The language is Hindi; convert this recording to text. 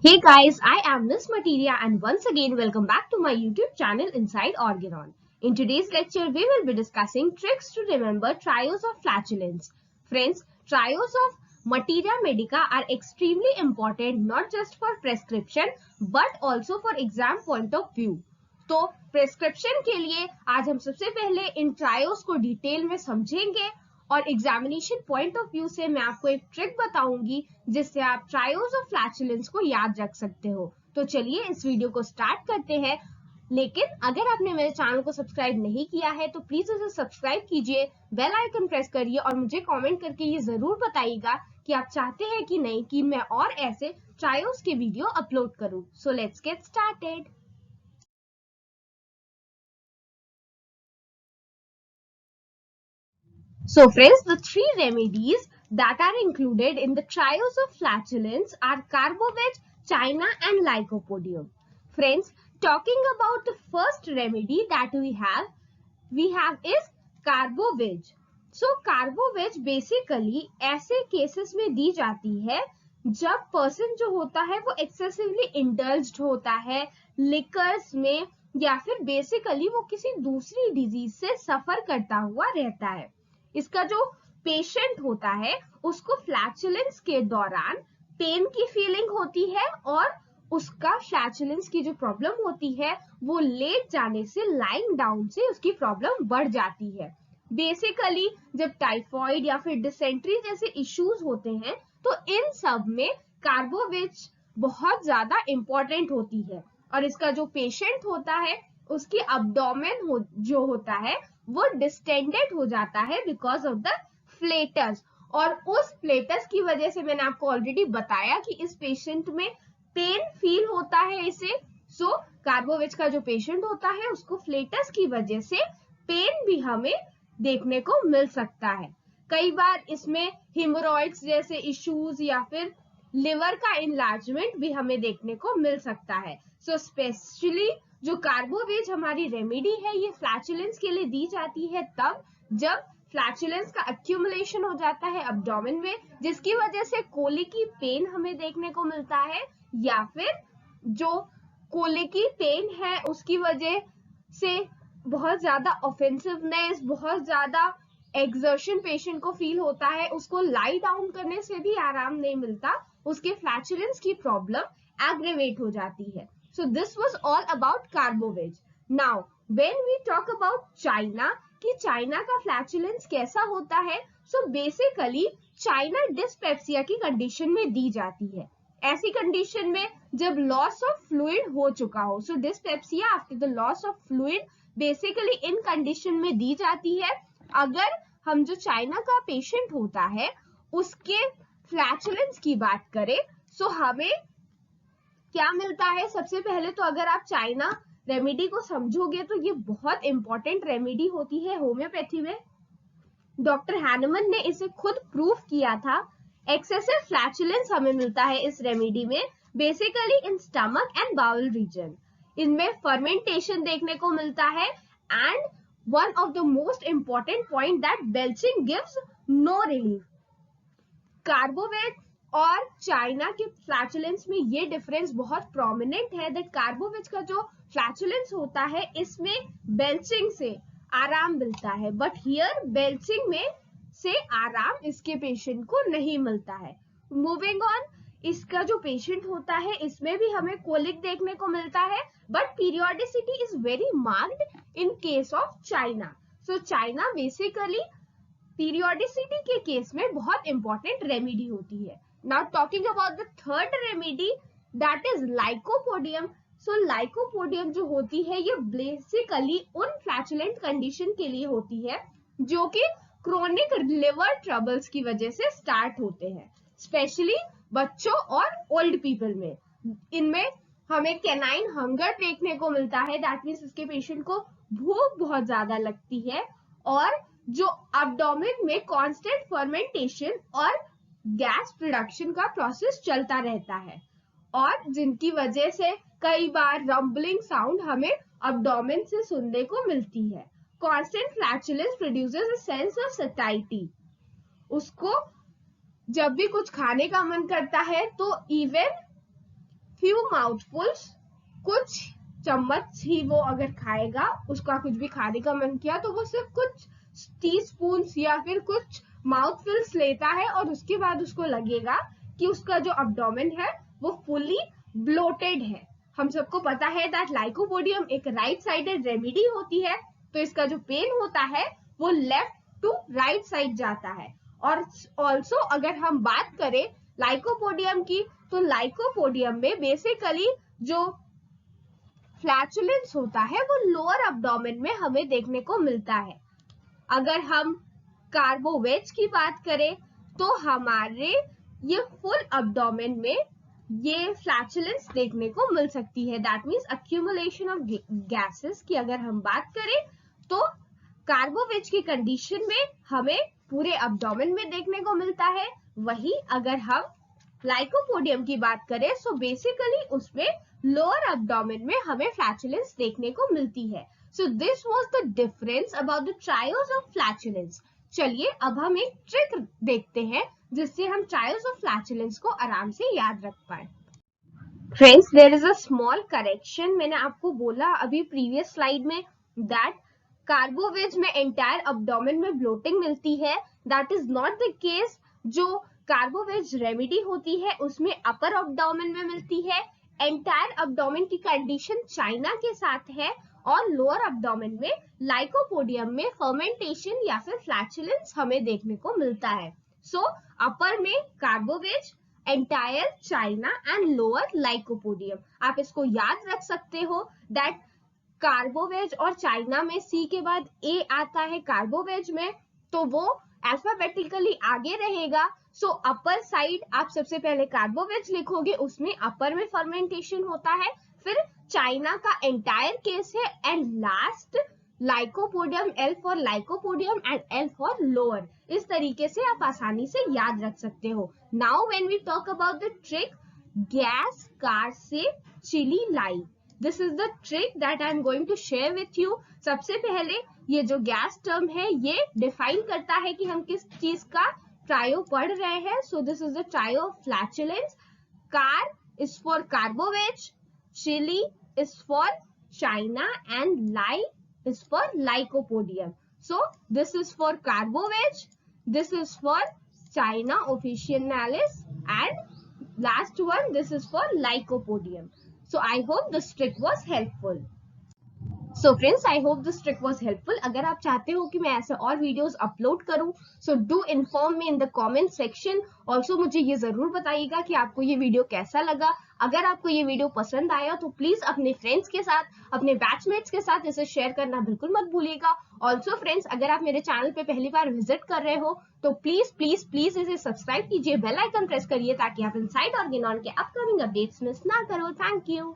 Hey guys, I am Miss Materia and once again welcome back to my YouTube channel Inside Organon. In today's lecture, we will be discussing tricks to remember trios of flatulence. Friends, trios of Materiamedica are extremely important not just for prescription but also for exam point of view. तो प्रेस्क्रिप्शन के लिए आज हम सबसे पहले इन ट्रायोस को डिटेल में समझेंगे और एग्जामिनेशन पॉइंट ऑफ व्यू से मैं आपको एक ट्रिक बताऊंगी जिससे आप ट्रायोस ऑफ फ्लैचुलेंस को याद रख सकते हो। तो चलिए इस वीडियो को स्टार्ट करते हैं। लेकिन अगर आपने मेरे चैनल को सब्सक्राइब नहीं किया है तो प्लीज इसे सब्सक्राइब कीजिए, बेल आइकन प्रेस करिए और मुझे कमेंट करके ये जरूर बताइएगा कि आप चाहते हैं कि नहीं कि मैं और ऐसे ट्रायोस के वीडियो अपलोड करूं। So let's get started. So friends, the three remedies that are included in the trios of flatulence are Carbohydrate, China and Lycopodium. Friends, talking about the first remedy that we have is Carbohydrate. So Carbohydrate basically ऐसे cases में दी जाती है जब person जो होता है वो excessively indulged होता है liquors में या फिर basically वो किसी दूसरी disease से suffer करता हुआ रहता है। इसका जो पेशेंट होता है उसको फ्लैचुलेंस के दौरान पेन की फीलिंग होती है और उसका फ्लैचुलेंस की जो प्रॉब्लम होती है वो लेट जाने से लाइंग डाउन से उसकी प्रॉब्लम बढ़ जाती है। बेसिकली जब टाइफॉइड या फिर डिसेंट्री जैसे इश्यूज होते हैं तो इन सब में कार्बोवेज बहुत ज्यादा इंपॉर्टेंट होती है और इसका जो पेशेंट होता है उसकी अब्डोमेन जो होता है वो डिस्टेंडेड हो जाता है बिकॉज ऑफ द फ्लेटस और उस फ्लेटस की वजह से मैंने आपको ऑलरेडी बताया कि इस पेशेंट में पेन फील होता है इसे। सो कार्बोवेज का जो पेशेंट होता है उसको फ्लेटस की वजह से पेन भी हमें देखने को मिल सकता है। कई बार इसमें हिमोरॉइड्स जैसे इश्यूज या फिर लिवर का इनलार्जमेंट भी हमें देखने को मिल सकता है। सो स्पेशली जो कार्बोवेज हमारी रेमेडी है ये फ्लैचुलेंस के लिए दी जाती है तब जब फ्लैचुलेंस का एक्यूमुलेशन हो जाता है अब्डोमेन में जिसकी वजह से कोलिकी पेन हमें देखने को मिलता है या फिर जो कोलिकी पेन है उसकी वजह से बहुत ज्यादा ऑफेंसिवनेस, बहुत ज्यादा एक्सर्शन पेशेंट को फील होता है, उसको लाई डाउन करने से भी आराम नहीं मिलता, उसके फ्लैचुलेंस की प्रॉब्लम एग्रेवेट हो जाती है। So this was all about Carbohydrate. Now, when we talk about China, कि चाइना का फ्लैचुलेंस कैसा होता है, so basically चाइना डिस्पेप्सिया की कंडीशन में दी जाती है। ऐसी कंडीशन में जब लॉस ऑफ फ्लूइड हो चुका हो, so dyspepsia after the loss of fluid basically in condition में दी जाती है। अगर हम जो चाइना का पेशेंट होता है उसके फ्लैचुलेंस की बात करें, so हमें क्या मिलता है। सबसे पहले तो अगर आप चाइना रेमेडी को समझोगे तो ये बहुत इंपॉर्टेंट रेमेडी होती है होम्योपैथी में। डॉक्टर हैनमन ने इसे खुद प्रूव किया था। एक्सेसिव फ्लैचुलेंस हमें मिलता है इस रेमेडी में basically in stomach and bowel region. इनमें फर्मेंटेशन देखने को मिलता है and one of the most important point that belching gives no relief. Carbo veg और चाइना के फ्लैचुलेंस में ये डिफरेंस बहुत प्रोमिनेंट है दैट कार्बोवेज का जो फ्लैचुलेंस होता है इसमें बेल्चिंग से आराम मिलता है बट हियर बेल्चिंग में से आराम इसके पेशेंट को नहीं मिलता है। मूविंग ऑन, इसका जो पेशेंट होता है इसमें भी हमें कोलिक देखने को मिलता है but periodicity is very marked in case of China. So China basically periodicity के केस में बहुत इंपॉर्टेंट रेमेडी होती है। Now talking about the third remedy that is Lycopodium. So Lycopodium जो होती है ये बेसिकली उन फ्लैचुलेंट कंडीशन के लिए होती है जो कि क्रोनिक लिवर ट्रबल्स की वजह से स्टार्ट होते हैं, स्पेशली बच्चों और ओल्ड पीपल में। इनमें हमें कैनाइन हंगर देखने को मिलता है, दैट मीन्स इसके पेशेंट को भूख बहुत ज्यादा लगती है और जो एब्डोमेन में कांस्टेंट फर्मेंटेशन और गैस प्रोडक्शन का प्रोसेस चलता रहता है और जिनकी वजह से कई बार रंबलिंग साउंड हमें एब्डोमेन से सुनने को मिलती है। Constant flatulence produces a sense of satiety. उसको जब भी कुछ खाने का मन करता है तो इवन few mouthfuls, कुछ चम्मच ही वो अगर खाएगा, उसका कुछ भी खाने का मन किया तो वो सिर्फ कुछ टीस्पून या फिर कुछ माउथफुल्स लेता है और उसके बाद उसको लगेगा कि उसका जो अब्डोमेन है वो फुली ब्लोटेड है। हम सबको पता है दैट लाइकोपोडियम एक राइट साइडेड रेमेडी होती है, तो इसका जो पेन होता है वो लेफ्ट टू राइट साइड जाता है। और ऑल्सो अगर हम बात करें लाइकोपोडियम की, तो लाइकोपोडियम में बेसिकली जो फ्लैचुलेंस होता है वो लोअर अब्डोमेन में हमें देखने को मिलता है। अगर हम कार्बोवेज की बात करें तो हमारे ये फुल अब्डोमेन में ये फ्लैचुलेंस देखने को मिल सकती है। That means accumulation of gases की अगर हम बात करें तो कार्बोवेज की कंडीशन में हमें पूरे अब्डोमेन में देखने को मिलता है। वही अगर हम लाइकोपोडियम की बात करें तो बेसिकली उसमें लोअर अब्डोमेन में हमें फ्लैचुलेंस देखने को मिलती है। So this was the difference about the trials of flatulence. चलिए अब हम एक ट्रिक देखते हैं जिससे हम ट्रायल्स ऑफ फ्लैचुलेंस को आराम से याद रख पाए। Friends, there is a small correction. मैंने आपको बोला अभी प्रीवियस स्लाइड में दैट कार्बोवेज में एंटायर अब्डोमेन में ब्लोटिंग मिलती है। That is not the case. जो कार्बोवेज रेमेडी होती है उसमें अपर अब्डोमेन में मिलती है। एंटायर अब्डोमेन की कंडीशन चाइना के साथ है और लोअर अब्डोमेन में लाइकोपोडियम में फर्मेंटेशन या फिर फ्लैचुलेंस हमें देखने को मिलता है। सो अपर में carbo veg, entire China and lower lycopodium. आप इसको याद रख सकते हो दैट कार्बोवेज और चाइना में सी के बाद ए आता है कार्बोवेज में, तो वो अल्फाबेटिकली आगे रहेगा। सो अपर साइड आप सबसे पहले कार्बोवेज लिखोगे, उसमें अपर में फर्मेंटेशन होता है, फिर चाइना का एंटायर केस है and last lycopodium, L for lycopodium and L for lower. इस तरीके से आप आसानी से याद रख सकते हो। Now when we talk about the trick गैस कार से चिली लाई, this is the trick that I am going to share with you. सबसे पहले ये जो गैस टर्म है ये डिफाइन करता है कि हम किस चीज का ट्रायो पढ़ रहे हैं। So this is the trio of flatulence. Car is for carbo veg, chilli is for China and lie is for lycopodium. So this is for carboveg, this is for China officinalis and last one this is for lycopodium. So I hope this trick was helpful. So friends, I hope this trick was helpful. अगर आप चाहते हो कि मैं ऐसे और वीडियोस अपलोड करूं, so do inform me in the comment section. Also मुझे ये जरूर बताइएगा कि आपको ये वीडियो कैसा लगा। अगर आपको ये वीडियो पसंद आया तो प्लीज अपने फ्रेंड्स के साथ, अपने बैचमेट्स के साथ इसे शेयर करना बिल्कुल मत भूलिएगा। ऑल्सो फ्रेंड्स, अगर आप मेरे चैनल पे पहली बार विजिट कर रहे हो तो प्लीज प्लीज प्लीज इसे सब्सक्राइब कीजिए, बेल आइकन प्रेस करिए ताकि आप इनसाइड ऑर्गेनॉन के अपकमिंग अपडेट्स मिस ना करो। Thank you.